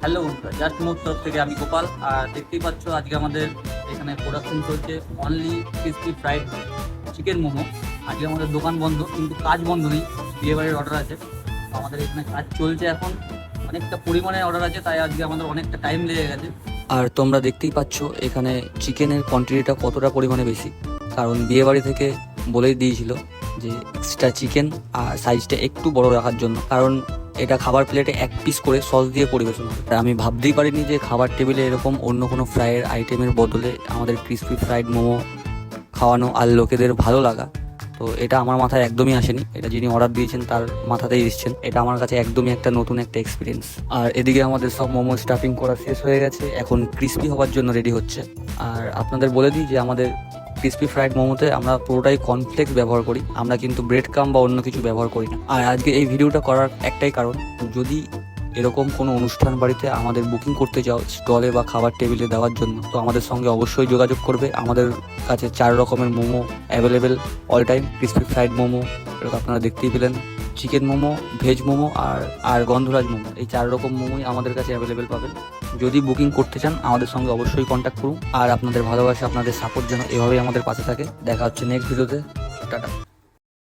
Hello বন্ধুরা, just মোর তরফ থেকে আমি গোপাল। আর দেখতেই পাচ্ছ আজকে আমাদের এখানে প্রোডাকশন চলছে only crispy fried chicken momo. আজকে আমাদের দোকান বন্ধ, কিন্তু কাজ বন্ধ নেই, বিয়েবাড়ির অর্ডার আছে। তো আমাদের এখানে কাজ চলছে এখন, অনেকটা পরিমাণে অর্ডার আছে, তাই আজকে আমাদের অনেকটা টাইম লেগে গেছে। আর তোমরা দেখতেই পাচ্ছ এখানে চিকেনের কোয়ান্টিটিটা কতটা পরিমাণে বেশি, কারণ বিয়েবাড়ি থেকে বলেই দিয়েছিল যে এক্সট্রা চিকেন আর সাইজটা একটু বড় রাখার জন্য, কারণ এটা খাবার প্লেটে এক পিস করে সস দিয়ে পরিবেশন হবে। আর আমি ভাবতেই পারিনি যে খাবার টেবিলে এরকম অন্য কোনো ফ্রাইয়ের আইটেমের বদলে আমাদের ক্রিসপি ফ্রাইড মোমো খাওয়ানো আর লোকেদের ভালো লাগা। তো এটা আমার মাথায় একদমই আসেনি, এটা যিনি অর্ডার দিয়েছেন তার মাথাতেই দিচ্ছেন। এটা আমার কাছে একদমই একটা নতুন একটা এক্সপিরিয়েন্স। আর এদিকে আমাদের সব মোমো স্টাফিং করা শেষ হয়ে গেছে, এখন ক্রিসপি হওয়ার জন্য রেডি হচ্ছে। আর আপনাদের বলে দিই যে আমাদের ক্রিসপি ফ্রাইড মোমোতে আমরা পুরোটাই কর্নফ্লেক্স ব্যবহার করি, আমরা কিন্তু ব্রেড কাম বা অন্য কিছু ব্যবহার করি না। আর আজকে এই ভিডিওটা করার একটাই কারণ, যদি এরকম কোনো অনুষ্ঠান বাড়িতে আমাদের বুকিং করতে চাও স্টলে বা খাবার টেবিলে দেওয়ার জন্য, তো আমাদের সঙ্গে অবশ্যই যোগাযোগ করবে। আমাদের কাছে 4 রকমের momo available all time. Crispy fried momo, এটা আপনারা দেখতেই পেলেন, চিকেন মোমো, ভেজ মোমো আর গন্ধরাজ মোমো, এই 4 রকম মোমোই আমাদের কাছে অ্যাভেলেবেল পাবেন। যদি বুকিং করতে চান আমাদের সঙ্গে অবশ্যই কন্ট্যাক্ট করুন। আর আপনাদের ভালোবাসা, আপনাদের সাপোর্ট যেন এভাবেই আমাদের পাশে থাকে। দেখা হচ্ছে নেক্সট ভিডিওতে। টাটা।